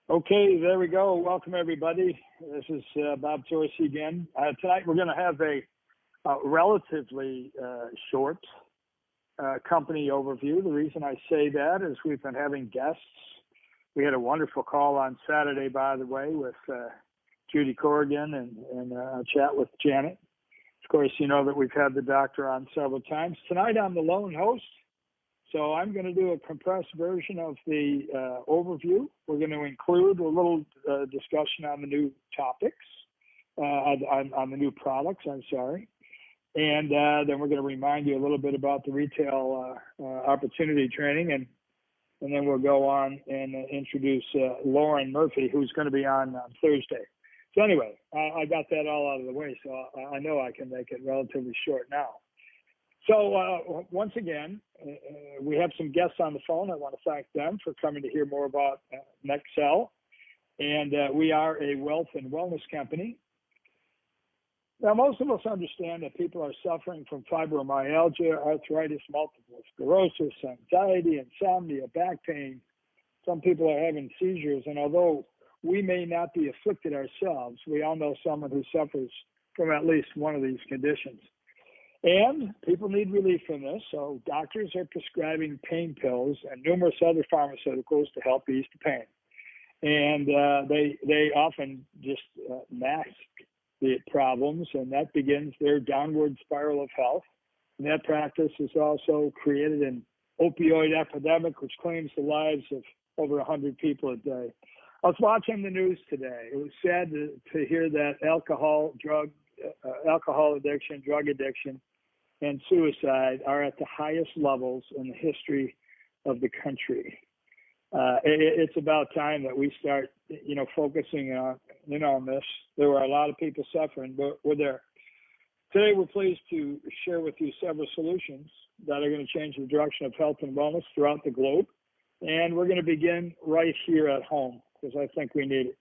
Okay, there we go. Welcome, everybody. This is Bob Torsi again. Tonight we're going to have a relatively short company overview. The reason I say that is we've been having guests. We had a wonderful call on Saturday, by the way, with Judy Corrigan and a chat with Janet. Of course, you know that we've had the doctor on several times. Tonight I'm the lone host. So I'm going to do a compressed version of the overview. We're going to include a little discussion on the new topics, on the new products, I'm sorry. And then we're going to remind you a little bit about the retail opportunity training. And then we'll go on and introduce Lauren Murphy, who's going to be on Thursday. So anyway, I got that all out of the way, so I know I can make it relatively short now. So once again, we have some guests on the phone. I want to thank them for coming to hear more about Nexcel. And we are a wealth and wellness company. Now, most of us understand that people are suffering from fibromyalgia, arthritis, multiple sclerosis, anxiety, insomnia, back pain. Some people are having seizures. And although we may not be afflicted ourselves, we all know someone who suffers from at least one of these conditions. And people need relief from this, so doctors are prescribing pain pills and numerous other pharmaceuticals to help ease the pain. And they often just mask the problems, and that begins their downward spiral of health. And that practice has also created an opioid epidemic, which claims the lives of over 100 people a day. I was watching the news today. It was sad to hear that alcohol addiction, drug addiction, and suicide are at the highest levels in the history of the country. It's about time that we start, focusing on this. There were a lot of people suffering, but we're there. Today, we're pleased to share with you several solutions that are going to change the direction of health and wellness throughout the globe. And we're going to begin right here at home because I think we need it.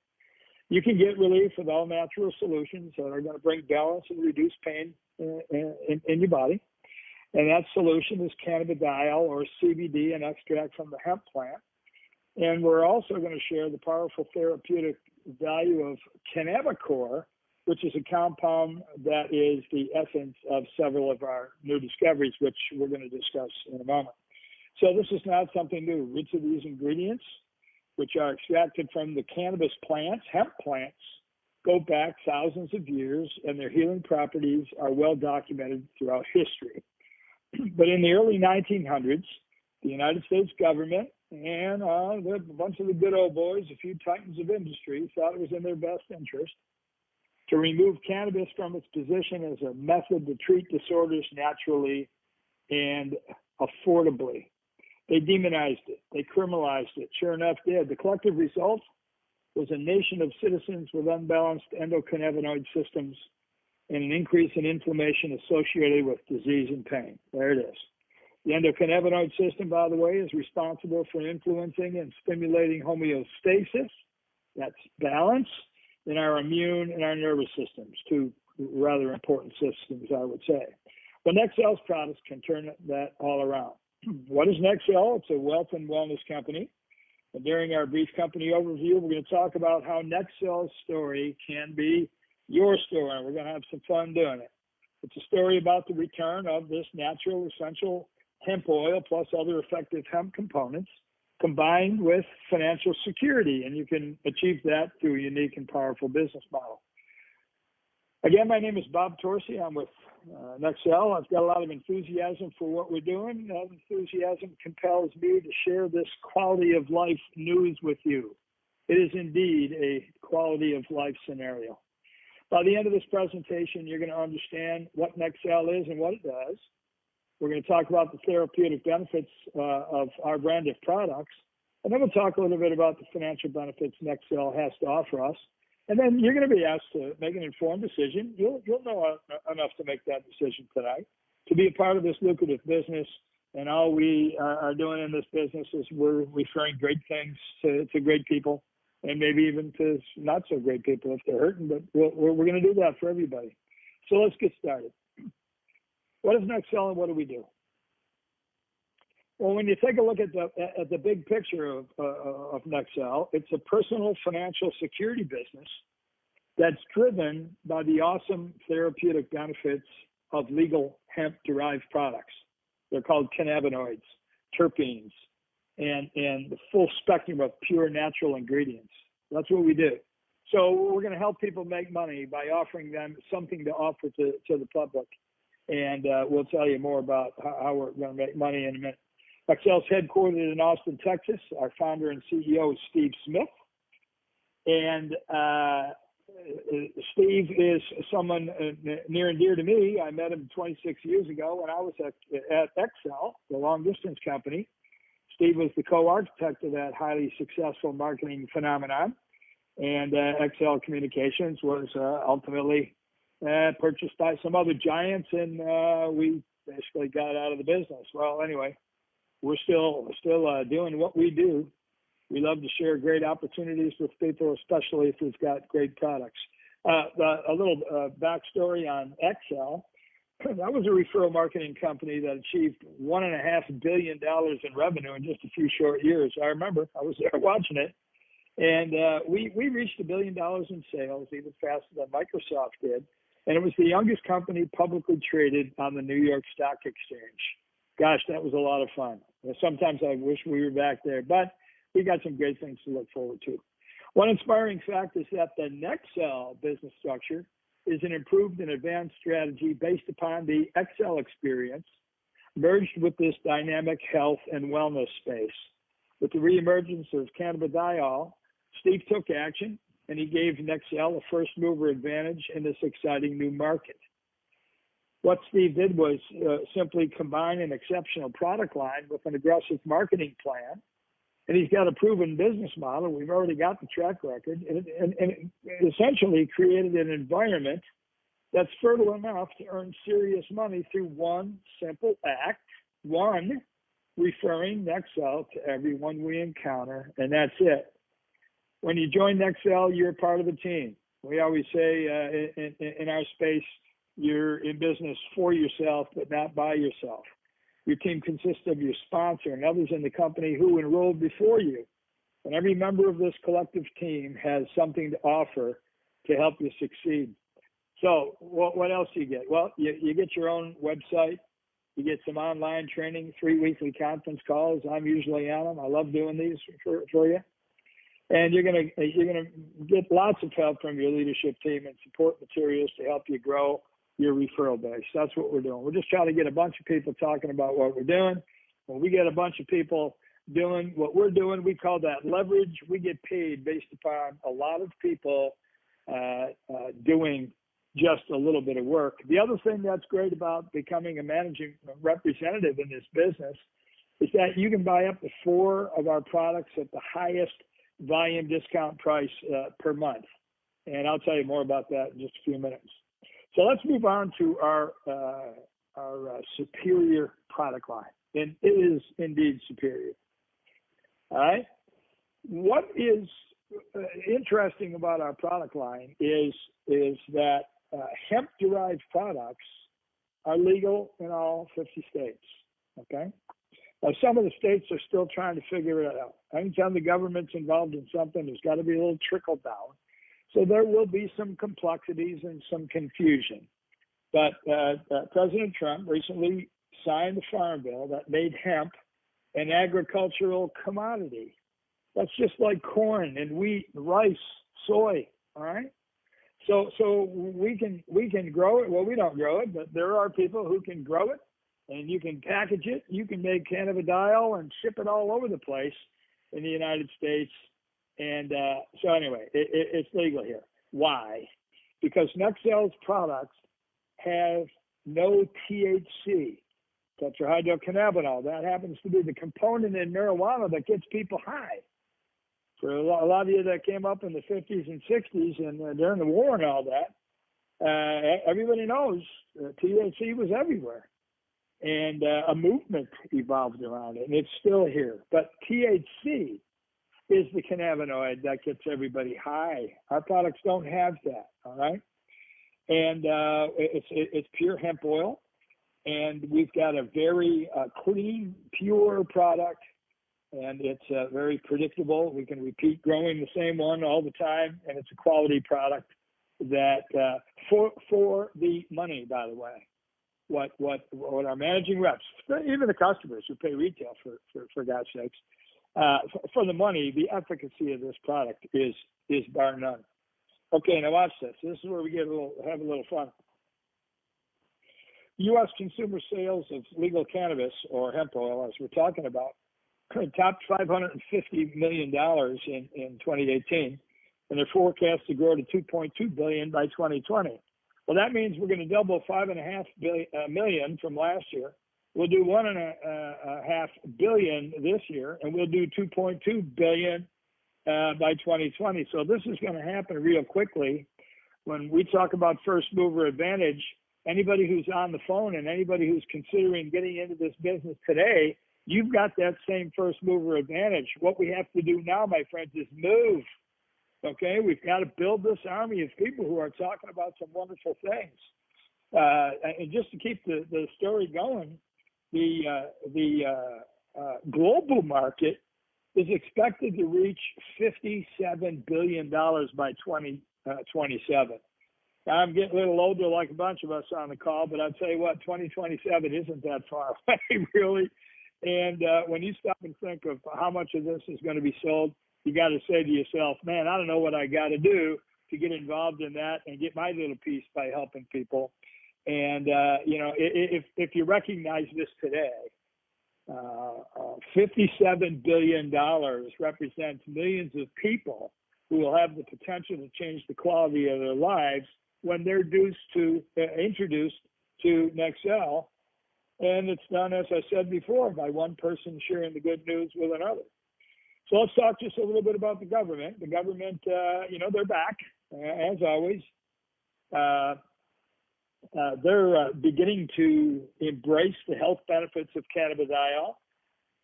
You can get relief with all natural solutions that are going to bring balance and reduce pain in your body. And that solution is cannabidiol, or CBD, an extract from the hemp plant. And we're also going to share the powerful therapeutic value of Cannabicor, which is a compound that is the essence of several of our new discoveries, which we're going to discuss in a moment. So this is not something new. Each of these ingredients, which are extracted from the cannabis plants, hemp plants, go back thousands of years, and their healing properties are well documented throughout history. But in the early 1900s, the United States government and a bunch of the good old boys, a few titans of industry, thought it was in their best interest to remove cannabis from its position as a method to treat disorders naturally and affordably. They demonized it. They criminalized it. Sure enough, did. The collective result was a nation of citizens with unbalanced endocannabinoid systems and an increase in inflammation associated with disease and pain. There it is. The endocannabinoid system, by the way, is responsible for influencing and stimulating homeostasis, that's balance, in our immune and our nervous systems, two rather important systems, I would say. Well, Nexcel's products can turn that all around. What is Nexcel? It's a wealth and wellness company. And during our brief company overview, we're going to talk about how Nexcel's story can be your story. And we're going to have some fun doing it. It's a story about the return of this natural, essential hemp oil plus other effective hemp components combined with financial security. And you can achieve that through a unique and powerful business model. Again, my name is Bob Torsi. I'm with Nexcel. I've got a lot of enthusiasm for what we're doing. That enthusiasm compels me to share this quality of life news with you. It is indeed a quality of life scenario. By the end of this presentation, you're going to understand what Nexcel is and what it does. We're going to talk about the therapeutic benefits of our brand of products. And then we'll talk a little bit about the financial benefits Nexcel has to offer us. And then you're going to be asked to make an informed decision. You'll know enough to make that decision tonight, to be a part of this lucrative business. And all we are doing in this business is we're referring great things to great people, and maybe even to not so great people if they're hurting. But we're going to do that for everybody. So let's get started. What is Nexcel and what do we do? Well, when you take a look at the big picture of Nexel, it's a personal financial security business that's driven by the awesome therapeutic benefits of legal hemp-derived products. They're called cannabinoids, terpenes, and the full spectrum of pure natural ingredients. That's what we do. So we're going to help people make money by offering them something to offer to the public. And we'll tell you more about how we're going to make money in a minute. Nexel's headquartered in Austin, Texas. Our founder and CEO is Steve Smith. And Steve is someone near and dear to me. I met him 26 years ago when I was at Excel, the long distance company. Steve was the co-architect of that highly successful marketing phenomenon. And Excel Communications was ultimately purchased by some other giants, and we basically got out of the business. Well, anyway, we're still doing what we do. We love to share great opportunities with people, especially if we've got great products. A little backstory on Excel. That was a referral marketing company that achieved $1.5 billion in revenue in just a few short years. I remember I was there watching it. And we reached $1 billion in sales even faster than Microsoft did. And it was the youngest company publicly traded on the New York Stock Exchange. Gosh, that was a lot of fun. Sometimes I wish we were back there, but we got some great things to look forward to. One inspiring fact is that the Nexel business structure is an improved and advanced strategy based upon the Excel experience merged with this dynamic health and wellness space. With the reemergence of cannabidiol, Steve took action, and he gave Nexel a first mover advantage in this exciting new market. What Steve did was simply combine an exceptional product line with an aggressive marketing plan. And he's got a proven business model. We've already got the track record. And essentially created an environment that's fertile enough to earn serious money through one simple act. One, referring Nexel to everyone we encounter, and that's it. When you join Nexel, you're part of the team. We always say in our space, you're in business for yourself, but not by yourself. Your team consists of your sponsor and others in the company who enrolled before you. And every member of this collective team has something to offer to help you succeed. So what else do you get? Well, you get your own website. You get some online training, 3 weekly conference calls. I'm usually on them. I love doing these for you. And you're gonna get lots of help from your leadership team and support materials to help you grow your referral base. That's what we're doing. We're just trying to get a bunch of people talking about what we're doing. When we get a bunch of people doing what we're doing, we call that leverage. We get paid based upon a lot of people doing just a little bit of work. The other thing that's great about becoming a managing representative in this business is that you can buy up to 4 of our products at the highest volume discount price per month. And I'll tell you more about that in just a few minutes. So let's move on to our superior product line. And it is indeed superior. All right. What is interesting about our product line is that hemp-derived products are legal in all 50 states. Okay. Now, some of the states are still trying to figure it out. Anytime the government's involved in something, there's got to be a little trickle down. So there will be some complexities and some confusion. But President Trump recently signed a farm bill that made hemp an agricultural commodity. That's just like corn and wheat, rice, soy. All right. So we can grow it. Well, we don't grow it, but there are people who can grow it, and you can package it. You can make cannabidiol and ship it all over the place in the United States. And so anyway, it's legal here. Why? Because Nexel's products have no THC, tetrahydrocannabinol. That happens to be the component in marijuana that gets people high. For a lot of you that came up in the 50s and 60s and during the war and all that, everybody knows THC was everywhere. And a movement evolved around it, and it's still here. But THC is the cannabinoid that gets everybody high. Our products don't have that, all right? And it's pure hemp oil. and we've got a very clean, pure product, and it's very predictable. We can repeat growing the same one all the time, and it's a quality product that for the money, by the way. What our managing reps, even the customers who pay retail for God's sakes, for the money, the efficacy of this product is bar none. Okay, now watch this. This is where we have a little fun. U.S. consumer sales of legal cannabis, or hemp oil, as we're talking about, topped $550 million in 2018, and they're forecast to grow to $2.2 billion by 2020. Well, that means we're going to double $5.5 million from last year. We'll do $1.5 billion this year, and we'll do $2.2 billion by 2020. So this is going to happen real quickly. When we talk about first mover advantage, anybody who's on the phone and anybody who's considering getting into this business today, you've got that same first mover advantage. What we have to do now, my friends, is move. Okay, we've got to build this army of people who are talking about some wonderful things. And just to keep the story going, the global market is expected to reach $57 billion by 2027. Now, I'm getting a little older, like a bunch of us on the call, but I'll tell you what, 2027 isn't that far away, really. And when you stop and think of how much of this is going to be sold, you got to say to yourself, man, I don't know what I got to do to get involved in that and get my little piece by helping people. And, you know, if you recognize this today, $57 billion represents millions of people who will have the potential to change the quality of their lives when they're introduced to Nexel. And it's done, as I said before, by one person sharing the good news with another. So let's talk just a little bit about the government. The government, you know, they're back, as always. They're beginning to embrace the health benefits of cannabidiol.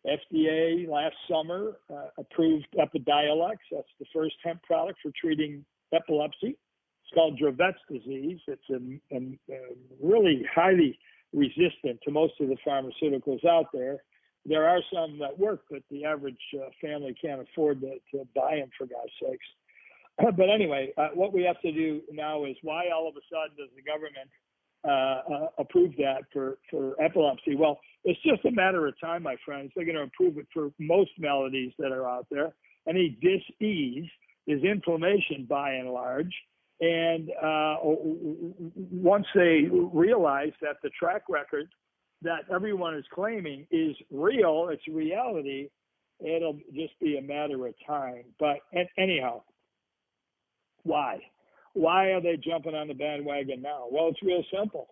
FDA last summer approved Epidiolex. That's the first hemp product for treating epilepsy. It's called Dravet's disease. It's a really highly resistant to most of the pharmaceuticals out there. There are some that work, but the average family can't afford to buy them, for God's sakes. But anyway, what we have to do now is, why all of a sudden does the government approve that for epilepsy? Well, it's just a matter of time, my friends. They're going to approve it for most maladies that are out there. Any dis-ease is inflammation, by and large. And once they realize that the track record that everyone is claiming is real, it's reality, it'll just be a matter of time. But anyhow, why? Why are they jumping on the bandwagon now? Well, it's real simple.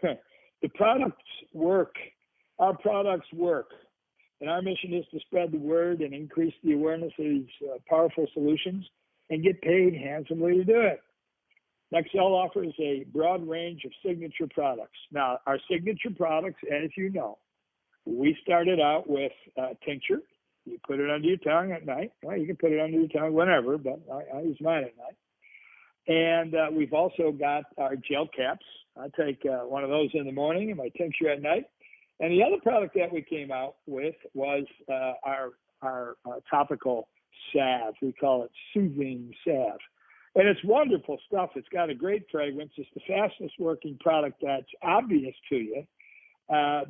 The products work. Our products work. And our mission is to spread the word and increase the awareness of these powerful solutions and get paid handsomely to do it. Nexel offers a broad range of signature products. Now, our signature products, as you know, we started out with tincture. You put it under your tongue at night. Well, you can put it under your tongue whenever, but I use mine at night. And we've also got our gel caps. I take one of those in the morning and my tincture at night. And the other product that we came out with was our topical salve. We call it soothing salve. And it's wonderful stuff. It's got a great fragrance. It's the fastest working product that's obvious to you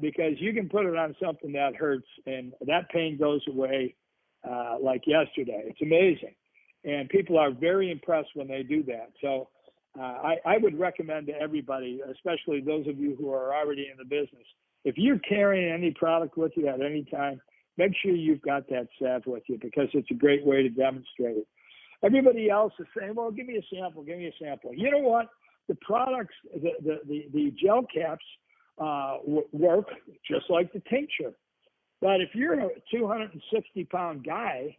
because you can put it on something that hurts and that pain goes away like yesterday. It's amazing. And people are very impressed when they do that. So I would recommend to everybody, especially those of you who are already in the business, if you're carrying any product with you at any time, make sure you've got that salve with you because it's a great way to demonstrate it. Everybody else is saying, well, give me a sample, give me a sample. You know what? The products, the gel caps work just like the tincture. But if you're a 260-pound guy,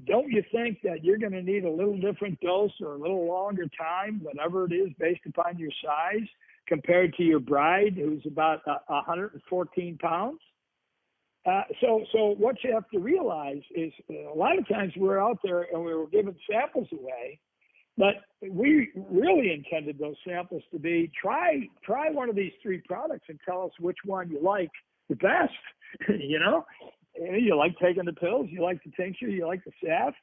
don't you think that you're going to need a little different dose or a little longer time, whatever it is, based upon your size, compared to your bride who's about 114 pounds? So what you have to realize is a lot of times we're out there and we were giving samples away. But we really intended those samples to be try one of these three products and tell us which one you like the best. You know, you like taking the pills, you like the tincture, you like the salve.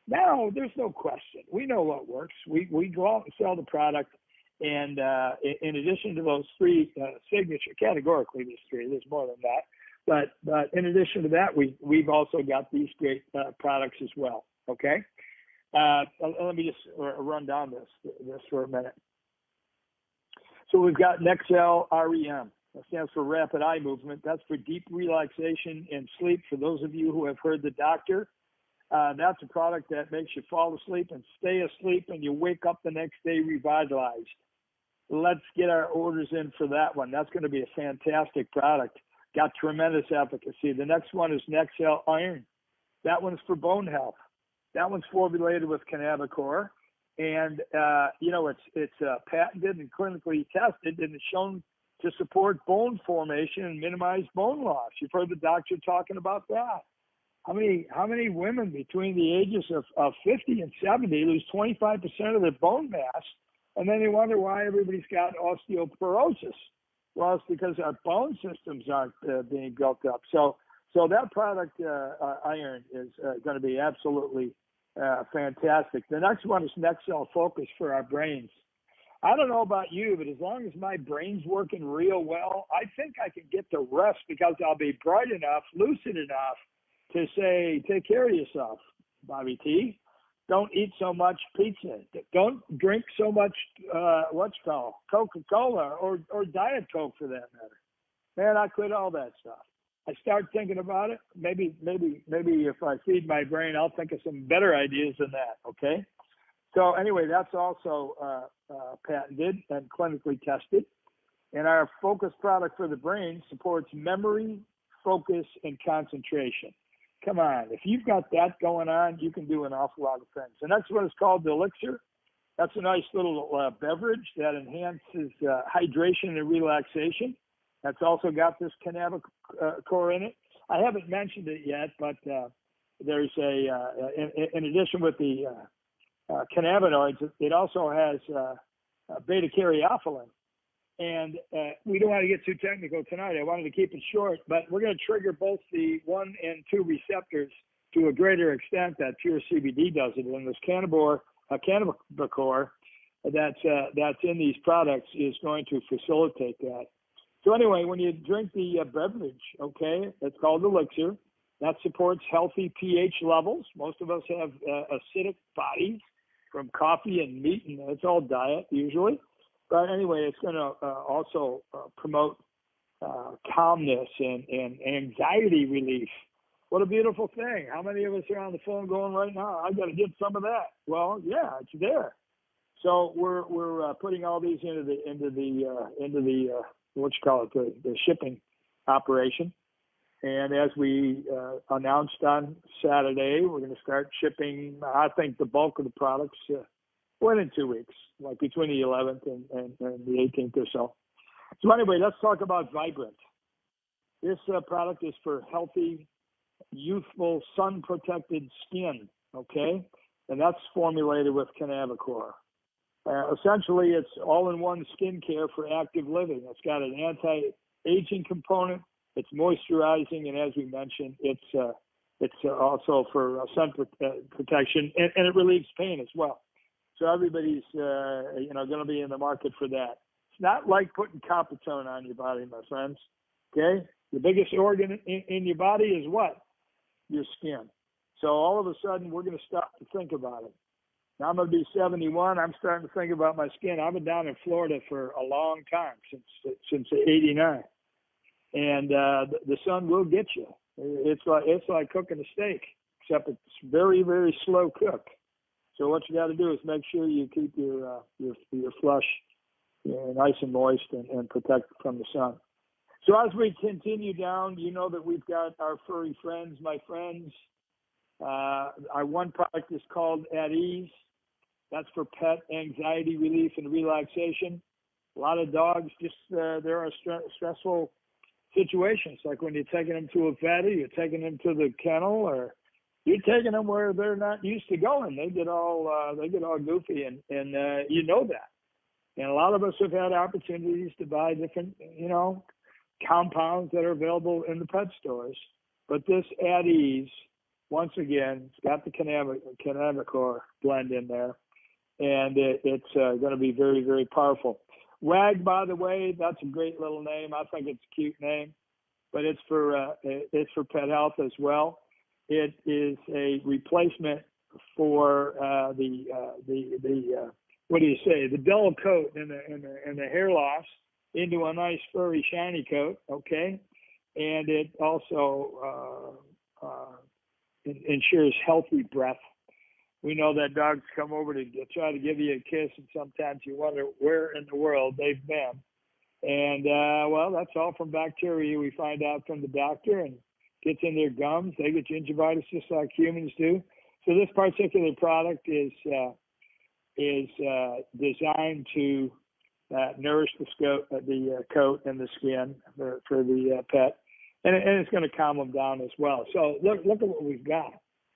Now there's no question. We know what works. We go out and sell the product. And in addition to those three signature, categorically there's three, there's more than that. But in addition to that, we've also got these great products as well. Okay. Let me just run down this for a minute. So we've got Nexel REM. That stands for rapid eye movement. That's for deep relaxation and sleep. For those of you who have heard the doctor, that's a product that makes you fall asleep and stay asleep, and you wake up the next day revitalized. Let's get our orders in for that one. That's going to be a fantastic product. Got tremendous efficacy. The next one is Nexel Iron. That one's for bone health. That one's formulated with Cannabicor, and it's patented and clinically tested, and it's shown to support bone formation and minimize bone loss. You've heard the doctor talking about that. How many women between the ages of 50 and 70 lose 25% of their bone mass, and then they wonder why everybody's got osteoporosis? Well, it's because our bone systems aren't being built up. So that product, Iron, is going to be absolutely fantastic. The next one is Nexel Focus for our brains. I don't know about you, but as long as my brain's working real well, I think I can get the rest because I'll be bright enough, lucid enough to say, take care of yourself, Bobby T. Don't eat so much pizza. Don't drink so much, Coca-Cola or Diet Coke for that matter. Man, I quit all that stuff. I start thinking about it. Maybe if I feed my brain, I'll think of some better ideas than that. Okay. So anyway, that's also patented and clinically tested. And our focus product for the brain supports memory, focus, and concentration. Come on, if you've got that going on, you can do an awful lot of things. And that's what it's called, the Elixir. That's a nice little beverage that enhances hydration and relaxation. That's also got this Cannabicor in it. I haven't mentioned it yet, but there's in addition with the cannabinoids, it also has beta-caryophyllene. And we don't want to get too technical tonight. I wanted to keep it short, but we're going to trigger both the 1 and 2 receptors to a greater extent that pure CBD does it. And this Cannabicor that's in these products is going to facilitate that. So anyway, when you drink the beverage, okay, it's called Elixir. That supports healthy pH levels. Most of us have acidic bodies from coffee and meat, and it's all diet usually. But anyway, it's going to also promote calmness and anxiety relief. What a beautiful thing. How many of us are on the phone going right now, I got to get some of that? Well, yeah, it's there. So we're putting all these into the the shipping operation. And as we announced on Saturday, we're going to start shipping, I think, the bulk of the products within 2 weeks, like between the 11th and the 18th or so. So anyway, let's talk about Vibrant. This product is for healthy, youthful, sun-protected skin, okay? And that's formulated with Cannabicor. Essentially, it's all-in-one skincare for active living. It's got an anti-aging component. It's moisturizing, and as we mentioned, it's also for sun protection, and it relieves pain as well. So everybody's going to be in the market for that. It's not like putting Coppertone on your body, my friends. Okay, the biggest organ in your body is what? Your skin. So all of a sudden, we're going to stop to think about it. Now I'm going to be 71. I'm starting to think about my skin. I've been down in Florida for a long time, since '89. And the sun will get you. It's like cooking a steak, except it's very, very slow cook. So what you got to do is make sure you keep your flesh nice and moist and protect from the sun. So as we continue down, you know that we've got our furry friends, my friends. Our one product is called At Ease. That's for pet anxiety relief and relaxation. A lot of dogs there are stressful situations, like when you're taking them to a vet, or you're taking them to the kennel, or you're taking them where they're not used to going. They get all goofy, and you know that. And a lot of us have had opportunities to buy different, compounds that are available in the pet stores. But this At Ease, once again, it's got the Cannabicor blend in there, and it's going to be very, very powerful. WAG, by the way, that's a great little name. I think it's a cute name, but it's for pet health as well. It is a replacement for the the dull coat and the hair loss into a nice furry shiny coat. Okay, and it also ensures healthy breath. We know that dogs come over to try to give you a kiss, and sometimes you wonder where in the world they've been. And well, that's all from bacteria we find out from the doctor, and gets in their gums. They get gingivitis just like humans do. So this particular product is designed to nourish the coat and the skin for the pet, and it's going to calm them down as well. So look at what we've got.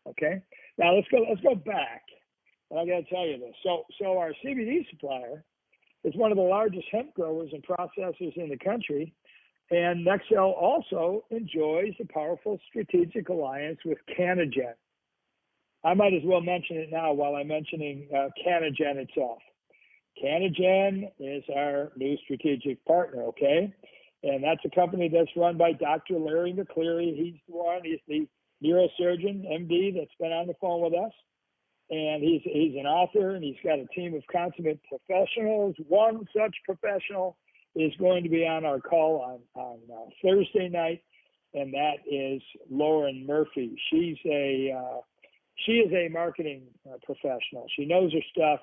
Okay, now let's go back. And I got to tell you this. So our CBD supplier is one of the largest hemp growers and processors in the country. And Nexel also enjoys a powerful strategic alliance with Canagen. I might as well mention it now while I'm mentioning Canagen itself. Canagen is our new strategic partner, okay? And that's a company that's run by Dr. Larry McCleary. He's the neurosurgeon, MD, that's been on the phone with us. And he's an author, and he's got a team of consummate professionals. One such professional is going to be on our call on Thursday night, and that is Lauren Murphy. She is a marketing professional. She knows her stuff,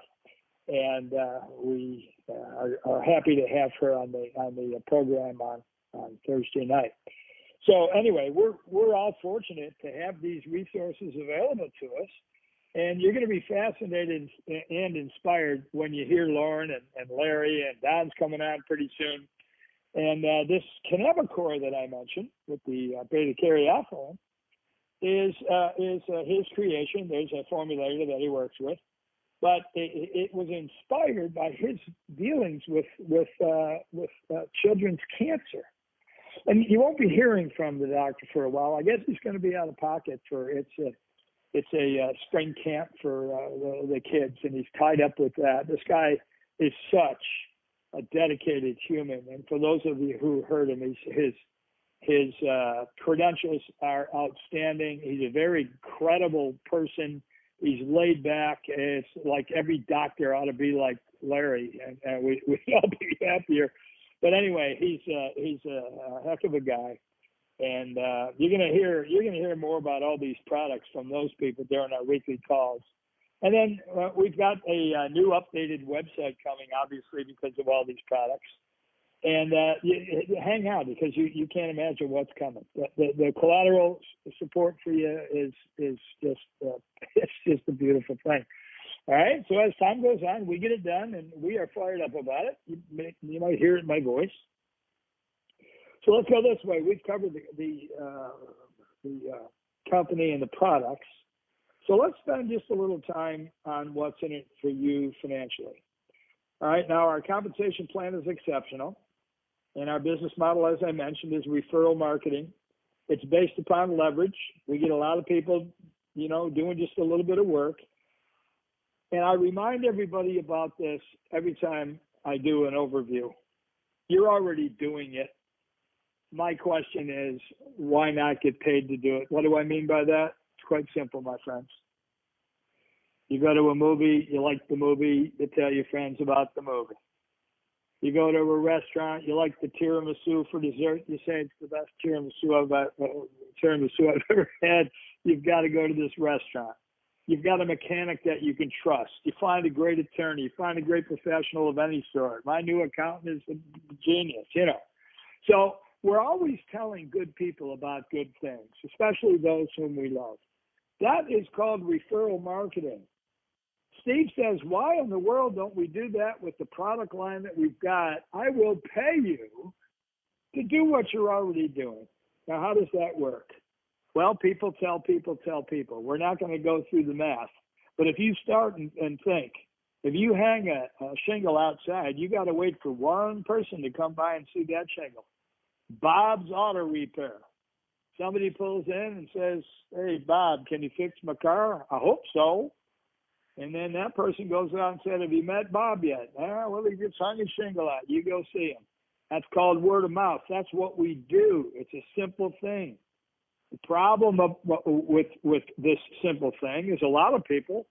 and we are happy to have her on the program on Thursday night. So anyway, we're all fortunate to have these resources available to us. And you're going to be fascinated and inspired when you hear Lauren and Larry, and Don's coming on pretty soon. And this Cannabicor that I mentioned with the beta-caryophyllene is his creation. There's a formulator that he works with, but it was inspired by his dealings with children's cancer. And you won't be hearing from the doctor for a while. I guess he's going to be out of pocket for it's a spring camp for the kids, and he's tied up with that. This guy is such a dedicated human, and for those of you who heard him, his credentials are outstanding. He's a very credible person. He's laid back. It's like every doctor ought to be like Larry, and we'd all be happier. But anyway, he's a heck of a guy. And you're gonna hear more about all these products from those people during our weekly calls. And then we've got a new updated website coming, obviously, because of all these products. And you hang out, because you can't imagine what's coming. The collateral support for you is just it's just a beautiful thing. All right. So as time goes on, we get it done, and we are fired up about it. You might hear it in my voice. So let's go this way. We've covered the company and the products. So let's spend just a little time on what's in it for you financially. All right. Now, our compensation plan is exceptional. And our business model, as I mentioned, is referral marketing. It's based upon leverage. We get a lot of people, doing just a little bit of work. And I remind everybody about this every time I do an overview. You're already doing it. My question is, why not get paid to do it? What do I mean by that? It's quite simple, my friends. You go to a movie, you like the movie, you tell your friends about the movie. You go to a restaurant, you like the tiramisu for dessert, you say it's the best tiramisu I've ever had. You've got to go to this restaurant. You've got a mechanic that you can trust. You find a great attorney. You find a great professional of any sort. My new accountant is a genius, So we're always telling good people about good things, especially those whom we love. That is called referral marketing. Steve says, why in the world don't we do that with the product line that we've got? I will pay you to do what you're already doing. Now, how does that work? Well, people tell people tell people. We're not going to go through the math. But if you start and think, if you hang a shingle outside, you got to wait for one person to come by and see that shingle. Bob's Auto Repair. Somebody pulls in and says, hey, Bob, can you fix my car? I hope so. And then that person goes out and said, have you met Bob yet? Well, he just hung his shingle out. You go see him. That's called word of mouth. That's what we do. It's a simple thing. The problem with this simple thing is a lot of people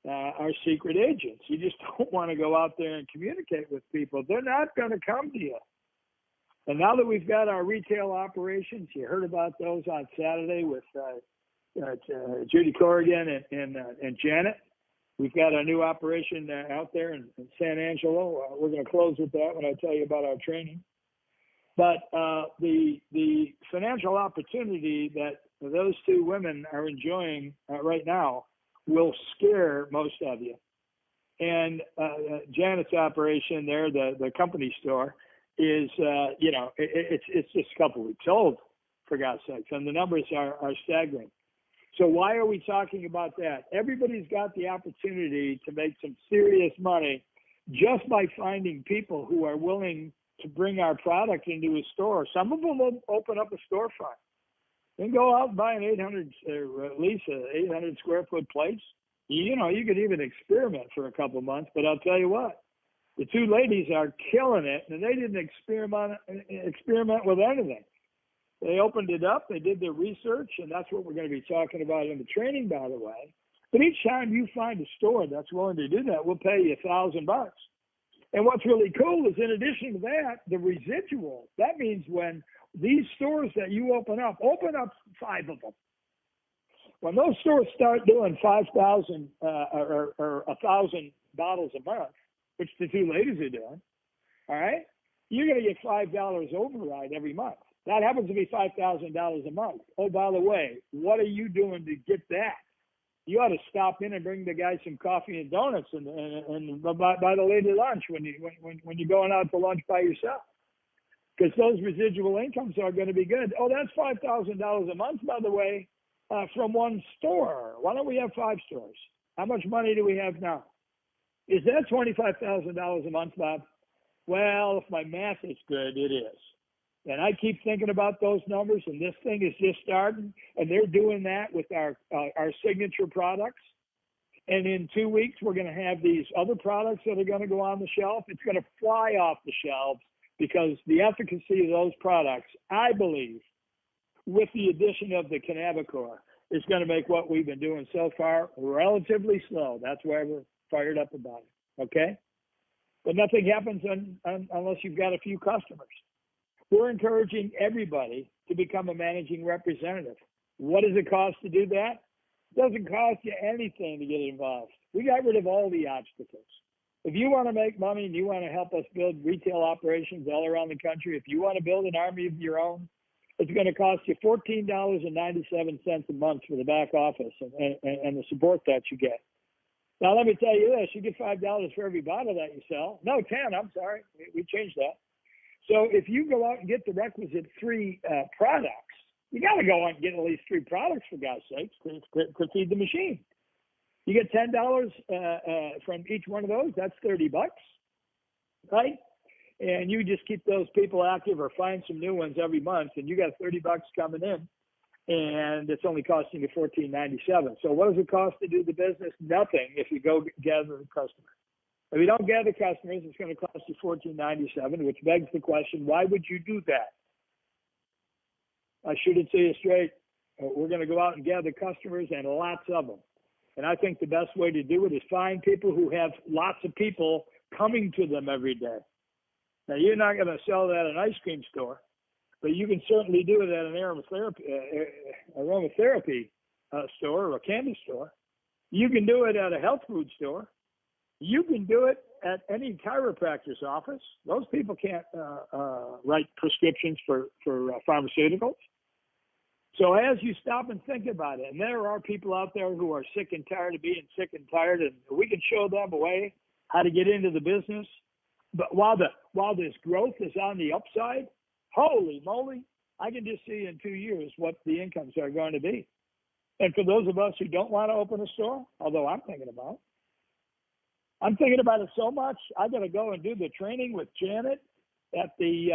are secret agents. You just don't want to go out there and communicate with people. They're not going to come to you. And now that we've got our retail operations, you heard about those on Saturday with Judy Corrigan and Janet. We've got a new operation out there in San Angelo. We're going to close with that when I tell you about our training. But the financial opportunity that those two women are enjoying right now will scare most of you. And Janet's operation there, the company store, is it's just a couple weeks old, for God's sakes, and the numbers are staggering. So why are we talking about that? Everybody's got the opportunity to make some serious money just by finding people who are willing to bring our product into a store. Some of them will open up a storefront. Then go out and buy an 800, or at least an 800 square foot place. You could even experiment for a couple of months, but I'll tell you what, the two ladies are killing it, and they didn't experiment with anything. They opened it up, they did their research, and that's what we're going to be talking about in the training, by the way. But each time you find a store that's willing to do that, we'll pay you $1,000. And what's really cool is, in addition to that, the residual. That means when these stores that you open up 5 of them. When those stores start doing 5,000 or 1,000 bottles a month, which the two ladies are doing, all right, you're going to get $5 override every month. That happens to be $5,000 a month. Oh, by the way, what are you doing to get that? You ought to stop in and bring the guy some coffee and donuts and buy the lady lunch when you're going out to lunch by yourself, because those residual incomes are going to be good. Oh, that's $5,000 a month, by the way, from one store. Why don't we have 5 stores? How much money do we have now? Is that $25,000 a month, Bob? Well, if my math is good, it is. And I keep thinking about those numbers, and this thing is just starting, and they're doing that with our signature products. And in 2 weeks, we're going to have these other products that are going to go on the shelf. It's going to fly off the shelves because the efficacy of those products, I believe, with the addition of the Cannabicor, is going to make what we've been doing so far relatively slow. That's why we're fired up about it, okay? But nothing happens unless you've got a few customers. We're encouraging everybody to become a managing representative. What does it cost to do that? It doesn't cost you anything to get involved. We got rid of all the obstacles. If you want to make money and you want to help us build retail operations all around the country, if you want to build an army of your own, it's going to cost you $14.97 a month for the back office and the support that you get. Now, let me tell you this. You get $5 for every bottle that you sell. No, 10, I'm sorry. We changed that. So if you go out and get the requisite 3 products, you got to go out and get at least 3 products, for God's sakes, to feed the machine. You get $10 from each one of those. That's $30, right? And you just keep those people active or find some new ones every month, and you got $30 coming in, and it's only costing you $14.97. So what does it cost to do the business? Nothing if you go gather the customer. If you don't gather customers, it's going to cost you $14.97, which begs the question, why would you do that? I shoot it to you straight. We're going to go out and gather customers, and lots of them. And I think the best way to do it is find people who have lots of people coming to them every day. Now, you're not going to sell that at an ice cream store, but you can certainly do it at an aromatherapy store or a candy store. You can do it at a health food store. You can do it at any chiropractor's office. Those people can't write prescriptions for pharmaceuticals. So as you stop and think about it, and there are people out there who are sick and tired of being sick and tired, and we can show them a way how to get into the business. But while this growth is on the upside, holy moly, I can just see in 2 years what the incomes are going to be. And for those of us who don't want to open a store, although I'm thinking about it so much, I got to go and do the training with Janet at the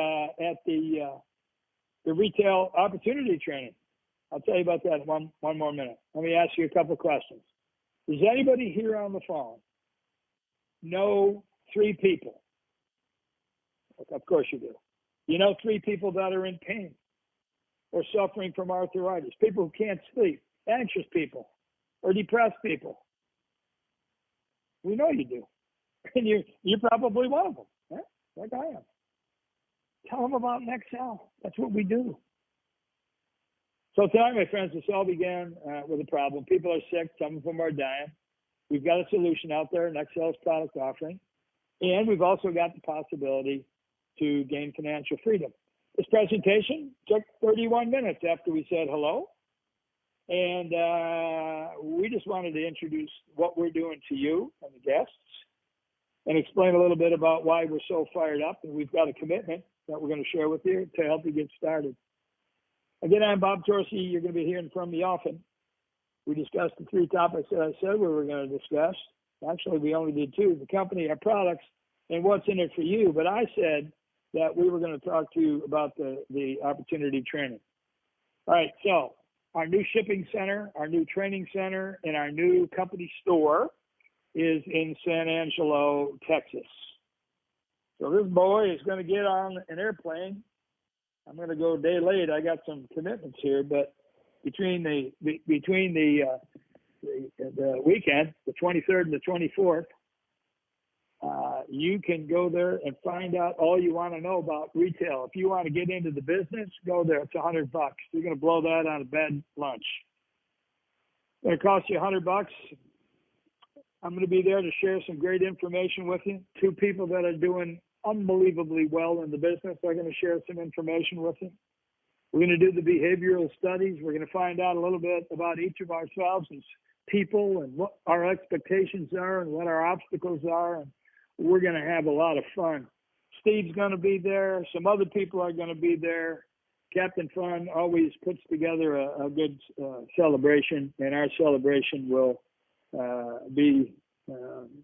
retail opportunity training. I'll tell you about that in one more minute. Let me ask you a couple questions. Does anybody here on the phone know 3 people? Of course you do. You know 3 people that are in pain or suffering from arthritis, people who can't sleep, anxious people, or depressed people. We know you do. And you're probably one of them, right? Like I am. Tell them about Nexel. That's what we do. So tonight, my friends, this all began with a problem. People are sick. Some of them are dying. We've got a solution out there, Nexel's product offering. And we've also got the possibility to gain financial freedom. This presentation took 31 minutes after we said hello. And we just wanted to introduce what we're doing to you and the guests and explain a little bit about why we're so fired up. And we've got a commitment that we're going to share with you to help you get started. Again, I'm Bob Torsey. You're going to be hearing from me often. We discussed the 3 topics that I said we were going to discuss. Actually, we only did 2, the company, our products, and what's in it for you. But I said that we were going to talk to you about the opportunity training. All right, so our new shipping center, our new training center, and our new company store is in San Angelo, Texas. So this boy is going to get on an airplane. I'm going to go a day late. I got some commitments here, but between the weekend, the 23rd and the 24th, you can go there and find out all you want to know about retail. If you want to get into the business, go there. It's $100. You're going to blow that on a bed lunch. It's going to cost you $100. I'm going to be there to share some great information with you. 2 people that are doing unbelievably well in the business are going to share some information with you. We're going to do the behavioral studies. We're going to find out a little bit about each of ourselves as people and what our expectations are and what our obstacles are. And we're going to have a lot of fun. Steve's going to be there. Some other people are going to be there. Captain Fun always puts together a good celebration, and our celebration will be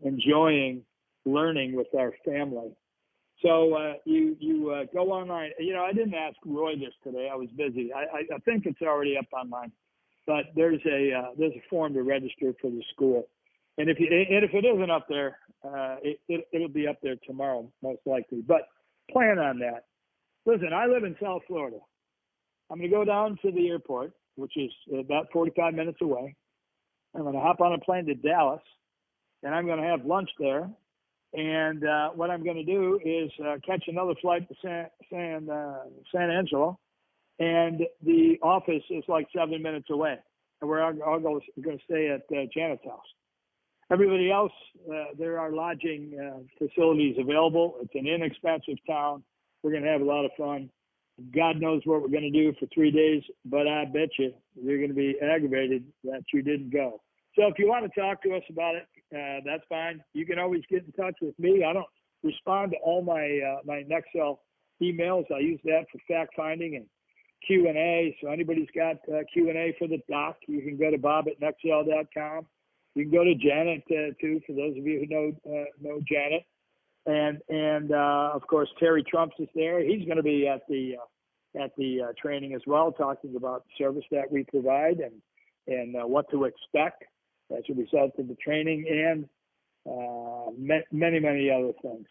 enjoying learning with our family. So you go online. You know, I didn't ask Roy this today. I was busy. I think it's already up online, but there's a form to register for the school. And if it isn't up there, it'll be up there tomorrow, most likely. But plan on that. Listen, I live in South Florida. I'm going to go down to the airport, which is about 45 minutes away. I'm going to hop on a plane to Dallas, and I'm going to have lunch there. And what I'm going to do is catch another flight to San Angelo, and the office is like 7 minutes away. And we're all going to stay at Janet's house. Everybody else, there are lodging facilities available. It's an inexpensive town. We're going to have a lot of fun. God knows what we're going to do for 3 days, but I bet you're going to be aggravated that you didn't go. So if you want to talk to us about it, that's fine. You can always get in touch with me. I don't respond to all my Nexel emails. I use that for fact finding and Q&A. So anybody's got Q&A for the doc, you can go to bob@nexel.com. You can go to Janet too, for those of you who know Janet. And of course Terry Trumps is there. He's going to be at the training as well, talking about the service that we provide and what to expect as a result of the training and many other things.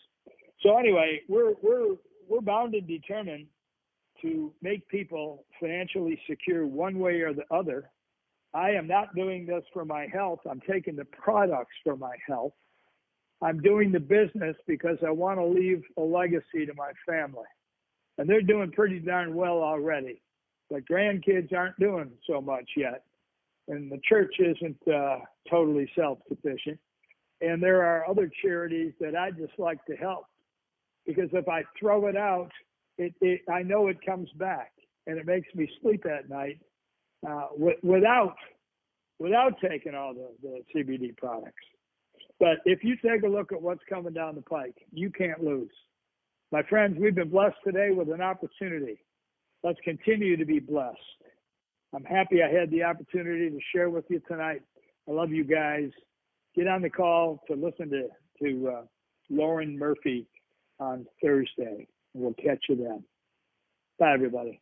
So anyway, we're bound and determined to make people financially secure one way or the other. I am not doing this for my health. I'm taking the products for my health. I'm doing the business because I want to leave a legacy to my family. And they're doing pretty darn well already. But grandkids aren't doing so much yet. And the church isn't totally self-sufficient. And there are other charities that I just like to help. Because if I throw it out, I know it comes back. And it makes me sleep at night without taking all the CBD products. But if you take a look at what's coming down the pike, you can't lose. My friends, we've been blessed today with an opportunity let's continue to be blessed. I'm happy I had the opportunity to share with you tonight. I love you guys. Get on the call to listen to Lauren Murphy on Thursday. We'll catch you then. Bye, everybody.